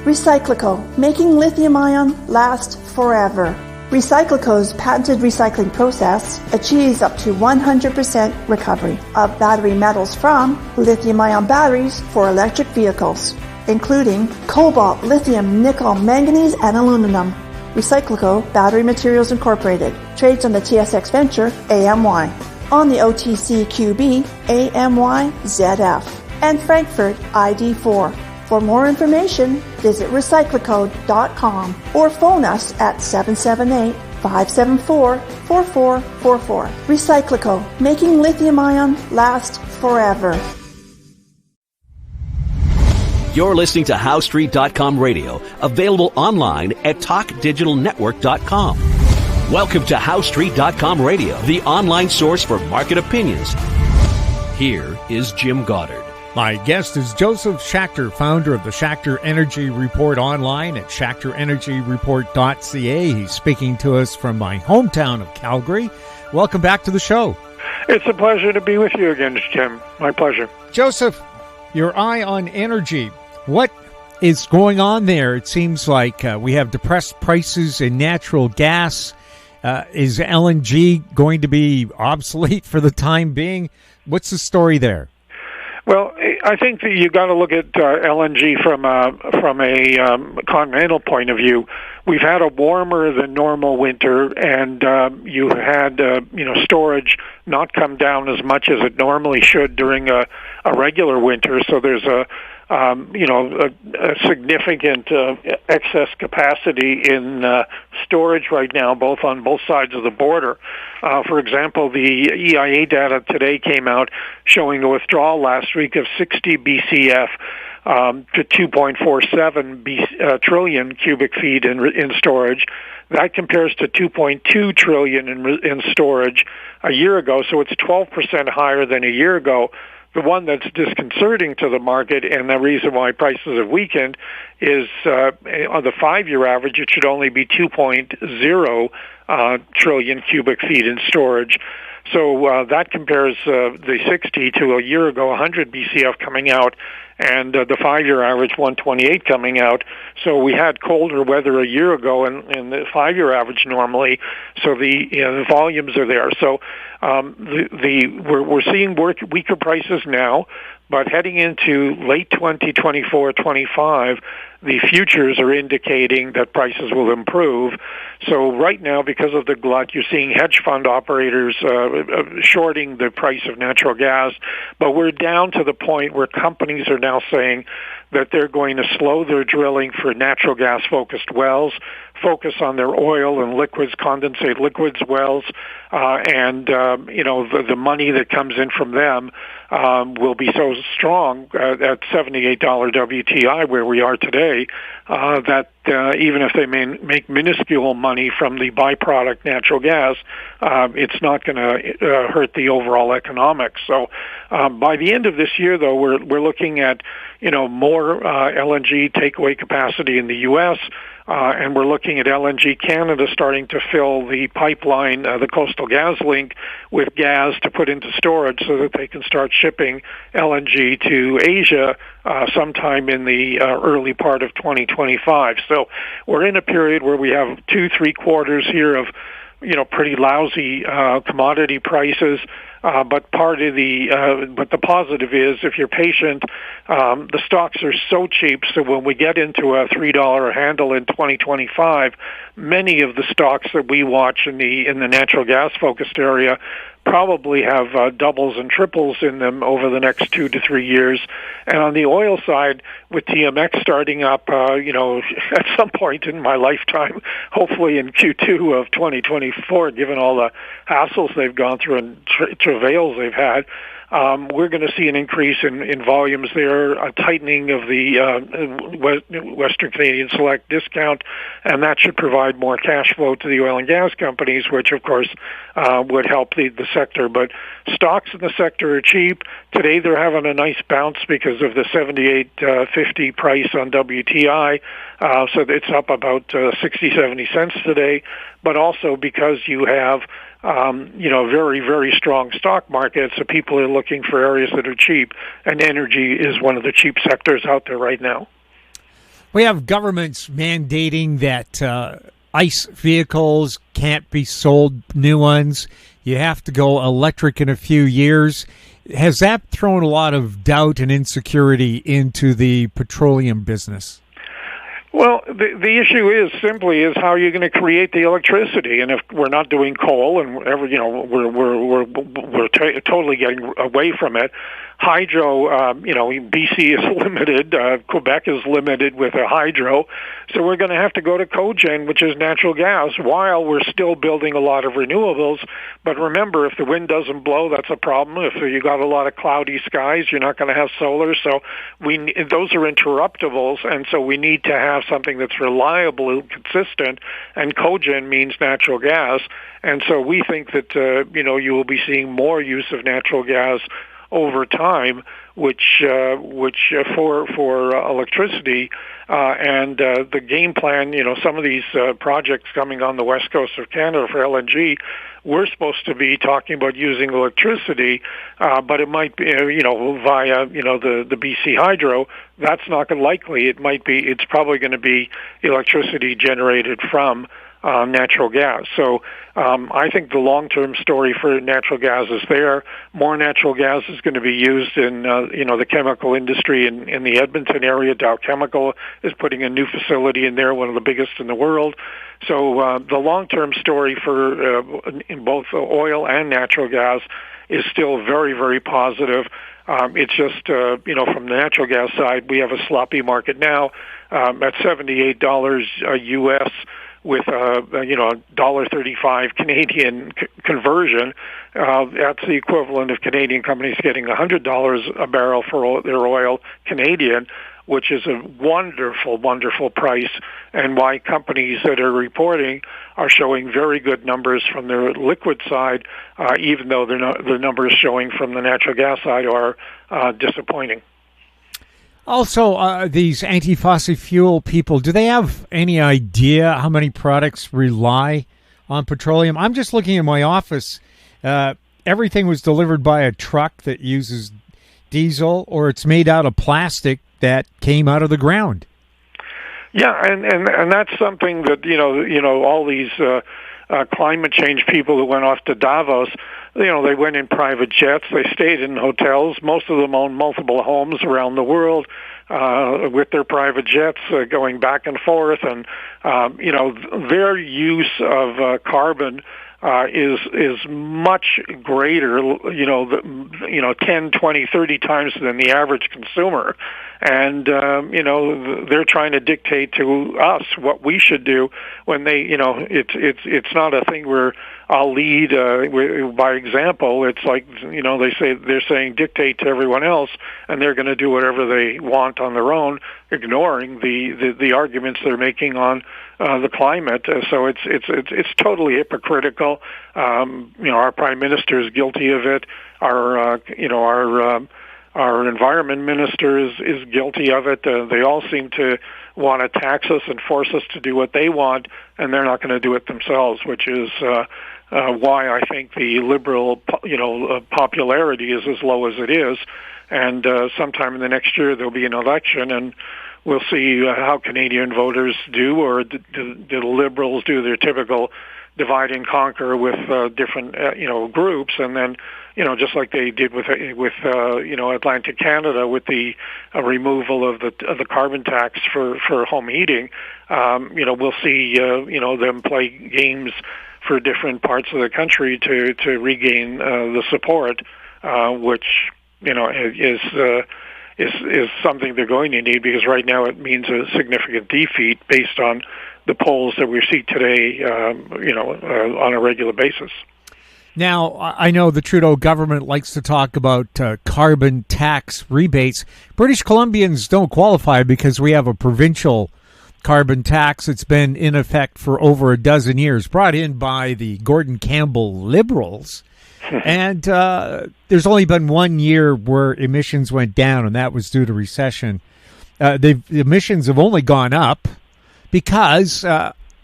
Recyclico, making lithium-ion last forever. Recyclico's patented recycling process achieves up to 100% recovery of battery metals from lithium-ion batteries for electric vehicles, including cobalt, lithium, nickel, manganese, and aluminum. Recyclico Battery Materials Incorporated trades on the TSX Venture AMY, on the OTCQB AMYZF, and Frankfurt ID4. For more information, visit recyclicode.com or phone us at 778-574-4444. Recyclico, making lithium-ion last forever. You're listening to HowStreet.com radio, available online at TalkDigitalNetwork.com. Welcome to HowStreet.com radio, the online source for market opinions. Here is Jim Goddard. My guest is Josef Schachter, founder of the Schachter Energy Report online at SchachterEnergyReport.ca. He's speaking to us from my hometown of Calgary. Welcome back to the show. It's a pleasure to be with you again, Jim. My pleasure. Josef, your eye on energy. What is going on there? It seems like we have depressed prices in natural gas. Is LNG going to be obsolete for the time being? What's the story there? Well, I think that you got to look at LNG from a continental point of view. We've had a warmer than normal winter, and you had storage not come down as much as it normally should during a regular winter. So there's a significant excess capacity in storage right now, on both sides of the border. For example, the EIA data today came out showing a withdrawal last week of 60 BCF to 2.47 trillion cubic feet in storage. That compares to 2.2 trillion in storage a year ago, so it's 12% higher than a year ago. The one that's disconcerting to the market, and the reason why prices have weakened, is on the 5-year average, it should only be 2.0 trillion cubic feet in storage. So that compares the 60 to a year ago, 100 BCF coming out, and the 5-year average, 128 coming out. So we had colder weather a year ago, and the 5-year average normally. So the volumes are there. So we're seeing weaker prices now, but heading into late 2024-25, the futures are indicating that prices will improve. So right now, because of the glut, you're seeing hedge fund operators shorting the price of natural gas, but we're down to the point where companies are now saying that they're going to slow their drilling for natural gas-focused wells, focus on their oil and liquids, condensate liquids wells, and the money that comes in from them will be so strong at $78 WTI, where we are today, that even if they make minuscule money from the byproduct natural gas, it's not going to hurt the overall economics. So by the end of this year, though, we're looking at more LNG takeaway capacity in the U.S., and we're looking at LNG Canada starting to fill the pipeline, the Coastal Gas Link, with gas to put into storage so that they can start shipping LNG to Asia sometime in the early part of 2025. So we're in a period where we have 2-3 quarters here of pretty lousy commodity prices. But part of but the positive is, if you're patient, the stocks are so cheap. So when we get into a $3 handle in 2025, many of the stocks that we watch in the natural gas focused area probably have doubles and triples in them over the next 2 to 3 years. And on the oil side, with TMX starting up, at some point in my lifetime, hopefully in Q2 of 2024, given all the hassles they've gone through and travails they've had, we're going to see an increase in volumes there, a tightening of the Western Canadian Select discount, and that should provide more cash flow to the oil and gas companies, which, of course, would help the sector. But stocks in the sector are cheap. Today they're having a nice bounce because of the 78.50 price on WTI, so it's up about 60-70 cents today, but also because you have very, very strong stock market, so people are looking for areas that are cheap, and energy is one of the cheap sectors out there right now. We have governments mandating that ICE vehicles can't be sold, new ones. You have to go electric in a few years. Has that thrown a lot of doubt and insecurity into the petroleum business? Well, the issue is how are you going to create the electricity? And if we're not doing coal, and we're totally getting away from it. Hydro, BC is limited. Quebec is limited with a hydro. So we're going to have to go to cogen, which is natural gas, while we're still building a lot of renewables. But remember, if the wind doesn't blow, that's a problem. If you got a lot of cloudy skies, you're not going to have solar. So those are interruptibles, and so we need to have something that's reliable and consistent, and cogen means natural gas. And so we think that, you will be seeing more use of natural gas over time, which for electricity, and the game plan, some of these projects coming on the west coast of Canada for LNG, we're supposed to be talking about using electricity, but it might be, via, the BC Hydro. That's not likely. It's probably going to be electricity generated from natural gas. So I think the long-term story for natural gas is there. More natural gas is going to be used in, the chemical industry in the Edmonton area. Dow Chemical is putting a new facility in there, one of the biggest in the world. So the long-term story for in both oil and natural gas is still very, very positive. It's just, from the natural gas side, we have a sloppy market now at $78 U.S., with $1.35 Canadian conversion. That's the equivalent of Canadian companies getting $100 a barrel for their oil Canadian, which is a wonderful, wonderful price, and why companies that are reporting are showing very good numbers from their liquid side, even though the numbers showing from the natural gas side are disappointing. Also, these anti-fossil fuel people, do they have any idea how many products rely on petroleum? I'm just looking in my office. Everything was delivered by a truck that uses diesel, or it's made out of plastic that came out of the ground. Yeah, and that's something that, all these climate change people who went off to Davos, they went in private jets, they stayed in hotels. Most of them own multiple homes around the world with their private jets going back and forth. And, their use of carbon is much greater, 10, 20, 30 times than the average consumer. And, they're trying to dictate to us what we should do when they, it's not a thing where I'll lead by example. It's like, they're saying dictate to everyone else, and they're going to do whatever they want on their own, ignoring the arguments they're making on the climate. So it's totally hypocritical. Our prime minister is guilty of it. Our environment minister is guilty of it. They all seem to want to tax us and force us to do what they want, and they're not going to do it themselves, which is why I think the Liberal, popularity is as low as it is. And sometime in the next year there'll be an election, and we'll see how Canadian voters do, or do the Liberals do their typical divide and conquer with different groups, and then just like they did with Atlantic Canada with the removal of the carbon tax for home heating. We'll see them play games for different parts of the country to regain the support, which is something they're going to need, because right now it means a significant defeat based on the polls that we see today, on a regular basis. Now, I know the Trudeau government likes to talk about carbon tax rebates. British Columbians don't qualify because we have a provincial carbon tax. It's been in effect for over a dozen years, brought in by the Gordon Campbell Liberals. And there's only been 1 year where emissions went down, and that was due to recession. The emissions have only gone up because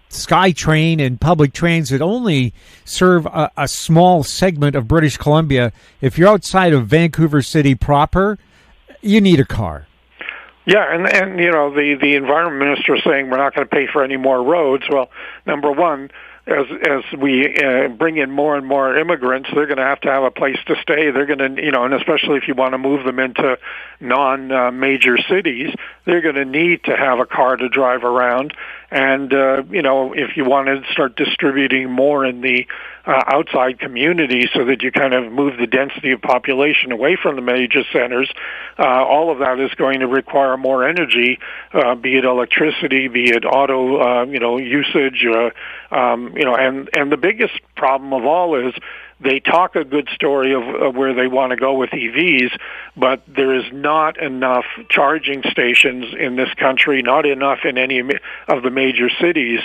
SkyTrain and public transit only serve a small segment of British Columbia. If you're outside of Vancouver City proper, you need a car. Yeah, and the environment minister is saying we're not going to pay for any more roads. Well, number one, as we bring in more and more immigrants, they're going to have a place to stay. They're going to, and especially if you want to move them into non-major cities, they're going to need to have a car to drive around. And, if you want to start distributing more in the outside communities so that you kind of move the density of population away from the major centers, all of that is going to require more energy, be it electricity, be it auto, usage, and the biggest problem of all is they talk a good story of where they want to go with EVs, but there is not enough charging stations in this country, not enough in any of the major cities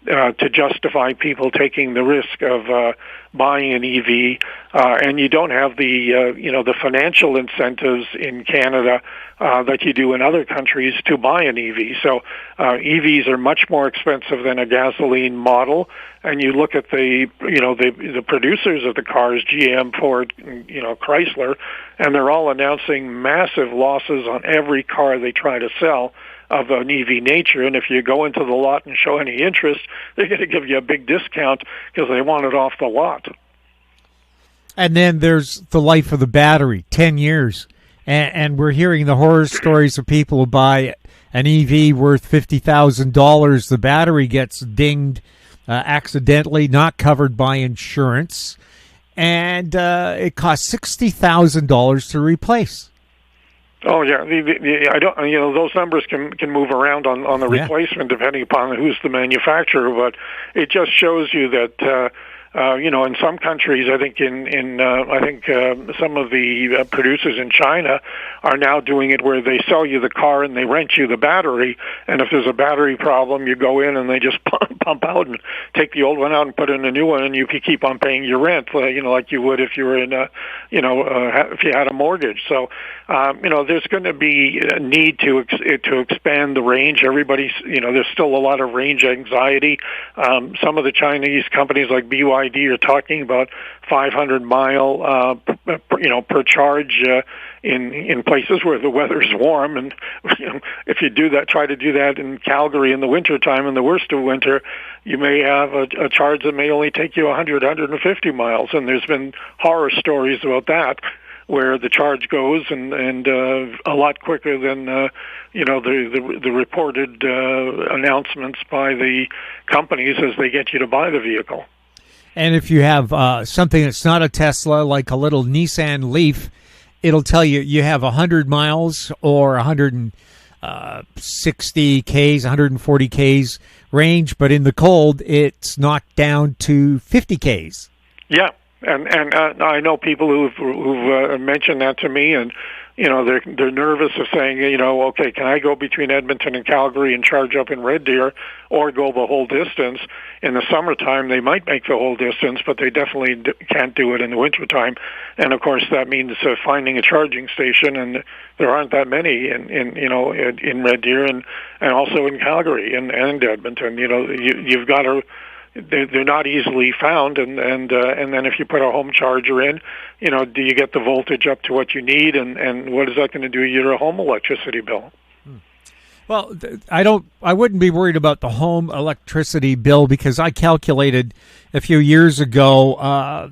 to justify people taking the risk of buying an EV, and you don't have the financial incentives in Canada that you do in other countries to buy an EV. So EVs are much more expensive than a gasoline model, and you look at the producers of the cars, GM, Ford, Chrysler, and they're all announcing massive losses on every car they try to sell of an EV nature, and if you go into the lot and show any interest, they're going to give you a big discount because they want it off the lot. And then there's the life of the battery, 10 years. And we're hearing the horror stories of people who buy an EV worth $50,000. The battery gets dinged accidentally, not covered by insurance, and it costs $60,000 to replace. Oh yeah, I don't. Those numbers can move around on the replacement depending upon who's the manufacturer, but it just shows you that in some countries, I think some of the producers in China are now doing it where they sell you the car and they rent you the battery, and if there's a battery problem, you go in and they just pump out and take the old one out and put in a new one, and you can keep on paying your rent, like you would if you were in if you had a mortgage. So there's going to be a need to expand the range. Everybody's there's still a lot of range anxiety. Some of the Chinese companies like BYD are talking about 500-mile per charge in places where the weather's warm, and if you try to do that in Calgary in the wintertime, in the worst of winter, you may have a charge that may only take you 150 miles, and there's been horror stories about that, where the charge goes and a lot quicker than the reported announcements by the companies as they get you to buy the vehicle. And if you have something that's not a Tesla, like a little Nissan Leaf, it'll tell you have 100 miles or 160 Ks, 140 Ks range, but in the cold, it's knocked down to 50 Ks. Yeah, and I know people who've mentioned that to me, and they're nervous of saying, okay, can I go between Edmonton and Calgary and charge up in Red Deer, or go the whole distance? In the summertime, they might make the whole distance, but they definitely can't do it in the wintertime. And of course, that means finding a charging station, and there aren't that many in Red Deer and also in Calgary and Edmonton. You've got to. They're not easily found, and then if you put a home charger in, do you get the voltage up to what you need, and what is that going to do to your home electricity bill? Well, I wouldn't be worried about the home electricity bill, because I calculated a few years ago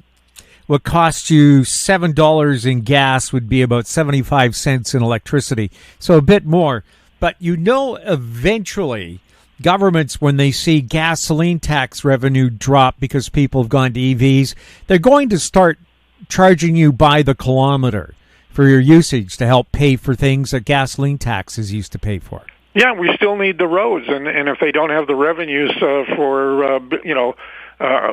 what cost you $7 in gas would be about 75 cents in electricity, so a bit more. But eventually, governments, when they see gasoline tax revenue drop because people have gone to EVs, they're going to start charging you by the kilometer for your usage to help pay for things that gasoline taxes used to pay for. Yeah, we still need the roads, and if they don't have the revenues for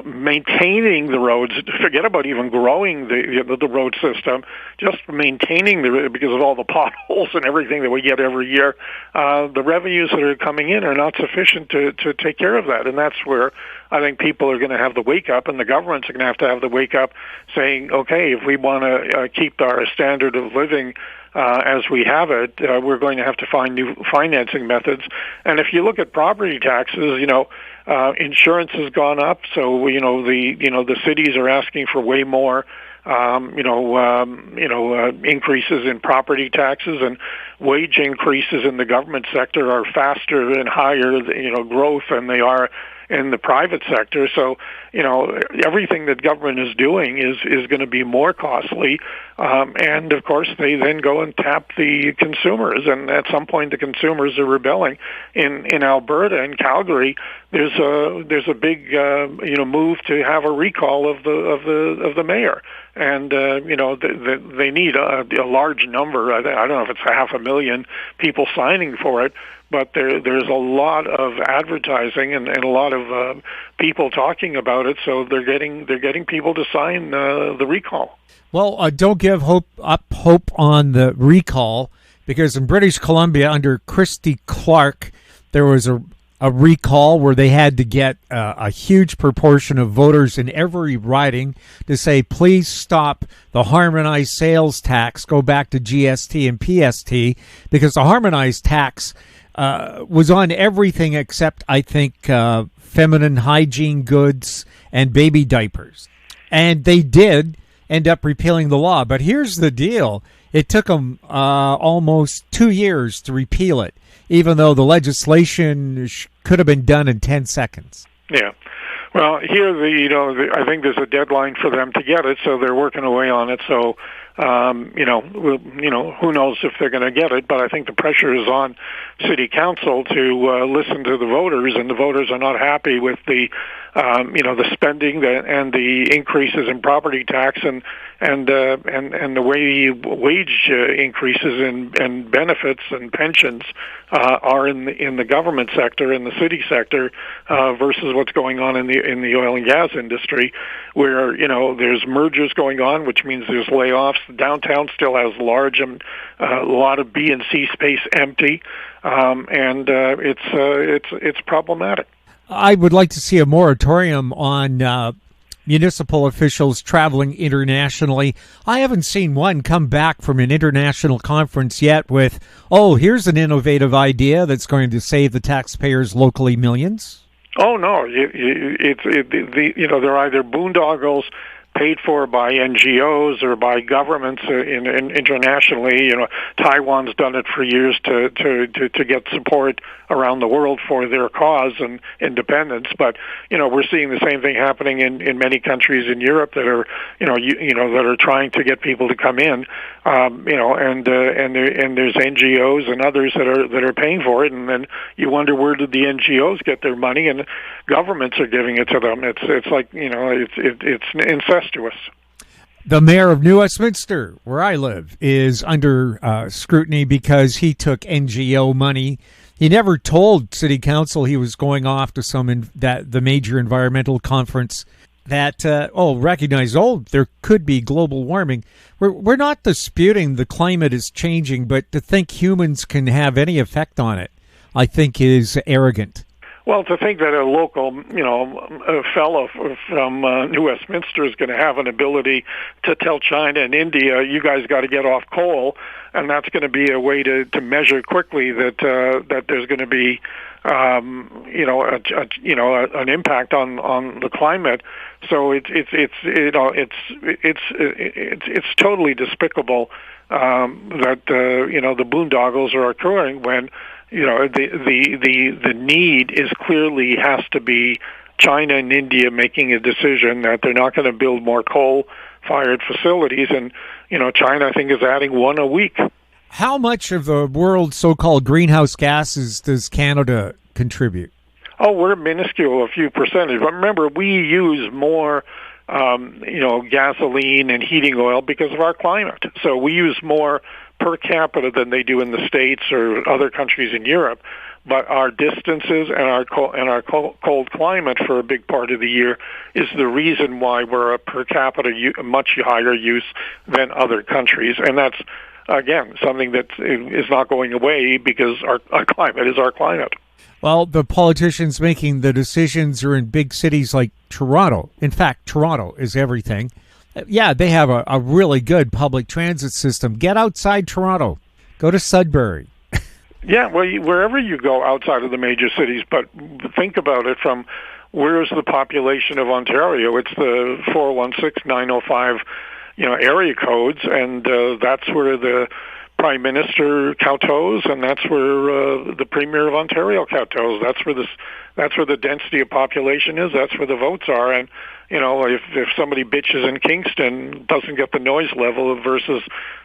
maintaining the roads, forget about even growing the road system, just maintaining because of all the potholes and everything that we get every year, the revenues that are coming in are not sufficient to take care of that. And that's where I think people are going to have the wake up, and the governments are going to have the wake up, saying, okay, if we want to keep our standard of living as we have it, we're going to have to find new financing methods. And if you look at property taxes, insurance has gone up, so the cities are asking for way more. Increases in property taxes, and wage increases in the government sector are faster and higher, growth than they are in the private sector. So, everything that government is doing is going to be more costly. And of course, they then go and tap the consumers. And at some point, the consumers are rebelling. In Alberta and Calgary, there's a big move to have a recall of the mayor. And they need a large number. I don't know if it's 500,000 people signing for it, but there's a lot of advertising and a lot of people talking about it. So they're getting people to sign the recall. Well, don't give hope on the recall, because in British Columbia under Christy Clark, there was a recall where they had to get a huge proportion of voters in every riding to say, please stop the harmonized sales tax, go back to GST and PST, because the harmonized tax was on everything except, I think, feminine hygiene goods and baby diapers. And they did end up repealing the law. But here's the deal. It took them almost 2 years to repeal it, even though the legislation could have been done in 10 seconds. Yeah. Well, here, I think there's a deadline for them to get it, so they're working away on it. So, who knows if they're going to get it, but I think the pressure is on City Council to listen to the voters, and the voters are not happy with the spending and the increases in property tax and the way wage increases and benefits and pensions are in the government sector, in the city sector, versus what's going on in the oil and gas industry, where there's mergers going on, which means there's layoffs. Downtown still has a lot of B and C space empty, and it's problematic. I would like to see a moratorium on municipal officials traveling internationally. I haven't seen one come back from an international conference yet with, here's an innovative idea that's going to save the taxpayers locally millions. Oh no, they're either boondoggles paid for by NGOs or by governments internationally. Taiwan's done it for years to get support around the world for their cause and independence. But we're seeing the same thing happening in many countries in Europe that are that are trying to get people to come in. And there's NGOs and others that are paying for it, and then you wonder, where did the NGOs get their money? And governments are giving it to them. It's like it's incestuous. The mayor of New Westminster, where I live, is under scrutiny because he took NGO money. He never told City Council he was going off to the major environmental conference that recognize there could be global warming. We're not disputing the climate is changing, but to think humans can have any effect on it, I think, is arrogant. Well, to think that a local, a fellow from New Westminster is going to have an ability to tell China and India, you guys got to get off coal, and that's going to be a way to measure quickly that there's going to be, an impact on the climate. So it's totally despicable that the boondoggles are occurring when the need is clearly has to be China and India making a decision that they're not going to build more coal-fired facilities, and China, I think, is adding one a week. How much of the world's so-called greenhouse gases does Canada contribute? Oh, we're minuscule, a few percentage. But remember, we use more gasoline and heating oil because of our climate. So we use more per capita than they do in the States or other countries in Europe. But our distances and our cold climate for a big part of the year is the reason why we're a per capita much higher use than other countries. And that's, again, something that is not going away because our climate is our climate. Well, the politicians making the decisions are in big cities like Toronto. In fact, Toronto is everything. Yeah, they have a really good public transit system. Get outside Toronto. Go to Sudbury. Yeah, well, wherever you go outside of the major cities, but think about it from where's the population of Ontario? It's the 416-905, area codes, and that's where the Prime Minister kowtows, and that's where the Premier of Ontario kowtows. That's where the density of population is. That's where the votes are. And if somebody bitches in Kingston, doesn't get the noise level versus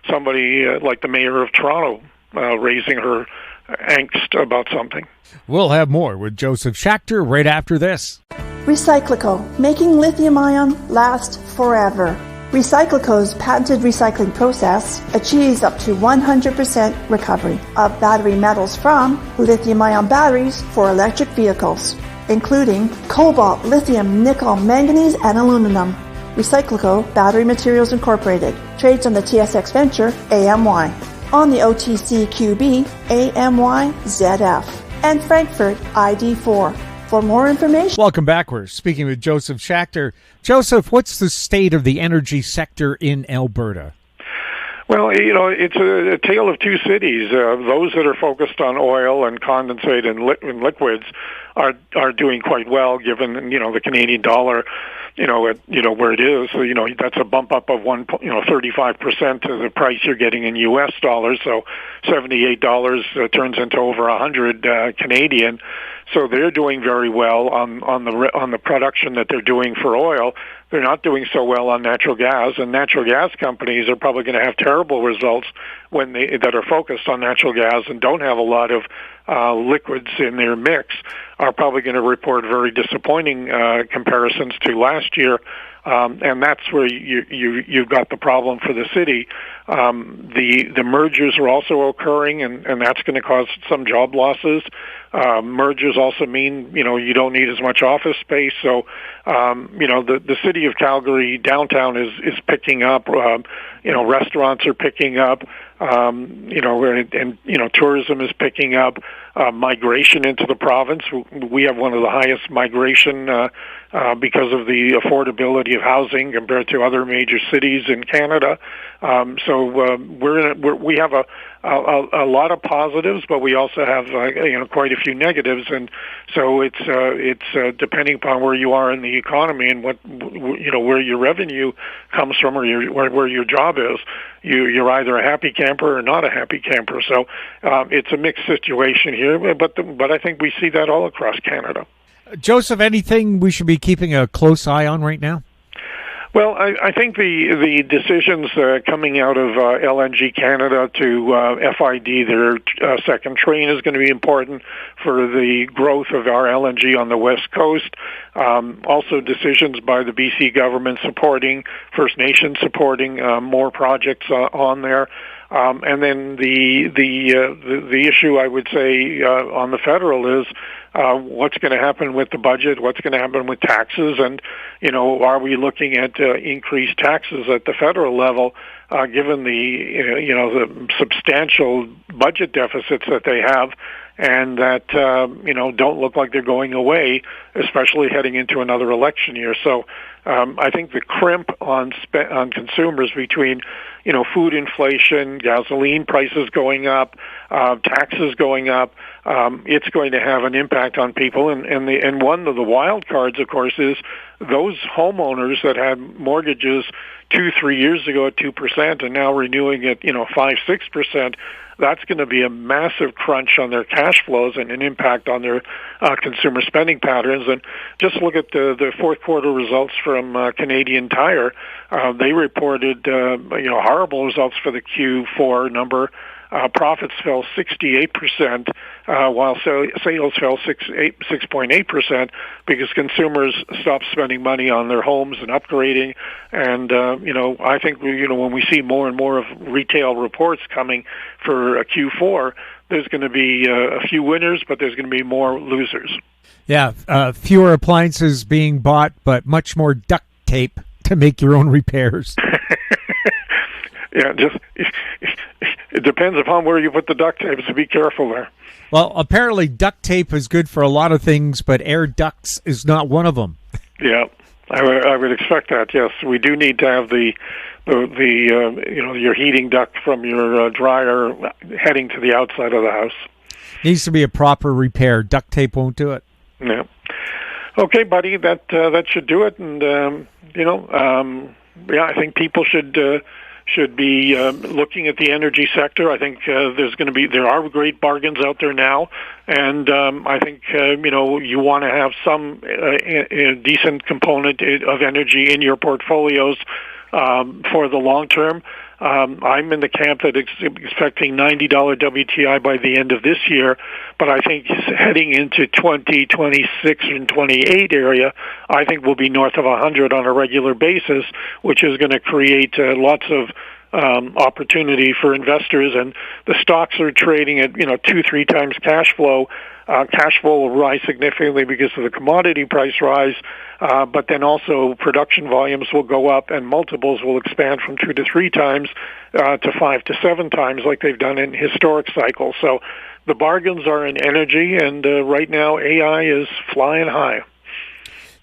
somebody like the mayor of Toronto raising her angst about something. We'll have more with Josef Schachter right after this. Recyclico, making lithium-ion last forever. Recyclico's patented recycling process achieves up to 100% recovery of battery metals from lithium-ion batteries for electric vehicles, including cobalt, lithium, nickel, manganese, and aluminum. Recyclico Battery Materials Incorporated trades on the TSX Venture AMY, on the OTCQB AMYZF, and Frankfurt ID4. For more information... Welcome back. We're speaking with Josef Schachter. Joseph, what's the state of the energy sector in Alberta? Well, it's a tale of two cities. Those that are focused on oil and condensate and liquids are doing quite well, given the Canadian dollar, where it is. So that's a bump up of 35% to the price you're getting in U.S. dollars. So $78 turns into over 100 Canadian. So they're doing very well on the production that they're doing for oil. They're not doing so well on natural gas, and natural gas companies are probably going to have terrible results that are focused on natural gas and don't have a lot of liquids in their mix, are probably going to report very disappointing comparisons to last year. And that's where you've got the problem for the city. The mergers are also occurring, and that's going to cause some job losses. Mergers also mean, you don't need as much office space. So, the city of Calgary downtown is picking up. Restaurants are picking up. Tourism is picking up. Migration into the province. We have one of the highest migration because of the affordability of housing compared to other major cities in Canada. So we have a lot of positives, but we also have quite a few negatives, and so it's depending upon where you are in the economy and what where your revenue comes from or where your job is. You're either a happy camper or not a happy camper. So it's a mixed situation here, but I think we see that all across Canada. Joseph, anything we should be keeping a close eye on right now? Well, I think the decisions coming out of LNG Canada to FID their second train is going to be important for the growth of our LNG on the West Coast. Also, decisions by the BC government supporting First Nations, supporting more projects on there. And then the issue I would say on the federal is what's going to happen with the budget, what's going to happen with taxes, and are we looking at increased taxes at the federal level, given the substantial budget deficits that they have, and that don't look like they're going away, especially heading into another election year. So I think the crimp on consumers between food inflation, gasoline prices going up, taxes going up, it's going to have an impact on people. And one of the wild cards, of course, is those homeowners that had mortgages 2-3 years ago at 2% and now renewing at 5-6%. That's going to be a massive crunch on their cash flows and an impact on their consumer spending patterns. And just look at the fourth quarter results from Canadian Tire. They reported horrible results for the Q4 number. Profits fell 68%, while sales fell 6.8% because consumers stopped spending money on their homes and upgrading. And I think when we see more and more of retail reports coming for a Q4, there's going to be a few winners, but there's going to be more losers. Yeah, fewer appliances being bought, but much more duct tape to make your own repairs. Yeah, it depends upon where you put the duct tape, so be careful there. Well, apparently duct tape is good for a lot of things, but air ducts is not one of them. Yeah. I would expect that. Yes, we do need to have the your heating duct from your dryer heading to the outside of the house. Needs to be a proper repair. Duct tape won't do it. Yeah. Okay, buddy. That should do it. And I think people should be looking at the energy sector. I think there are great bargains out there now, and I think you want to have some decent component of energy in your portfolios for the long term. I'm in the camp that is expecting $90 WTI by the end of this year, but I think heading into 2026 and 28 area, I think we'll be north of 100 on a regular basis, which is going to create lots of opportunity for investors. And the stocks are trading at 2-3 times cash flow. Cash flow will rise significantly because of the commodity price rise, but then also production volumes will go up and multiples will expand from 2 to 3 times to 5 to 7 times like they've done in historic cycles. So the bargains are in energy, and right now AI is flying high.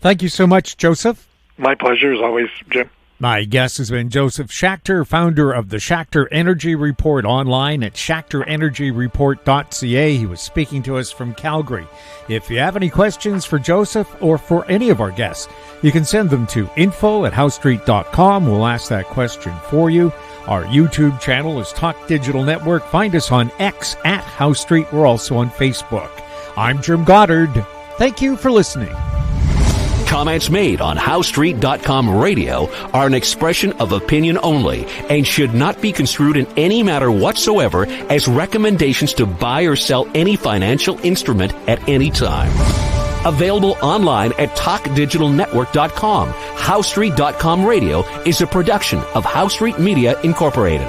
Thank you so much, Joseph. My pleasure, as always, Jim. My guest has been Josef Schachter, founder of the Schachter Energy Report, online at schachterenergyreport.ca. He was speaking to us from Calgary. If you have any questions for Joseph or for any of our guests, you can send them to info@howstreet.com. We'll ask that question for you. Our YouTube channel is Talk Digital Network. Find us on X at House Street. We're also on Facebook. I'm Jim Goddard. Thank you for listening. Comments made on HowStreet.com radio are an expression of opinion only and should not be construed in any matter whatsoever as recommendations to buy or sell any financial instrument at any time. Available online at TalkDigitalNetwork.com. HowStreet.com radio is a production of House Street Media Incorporated.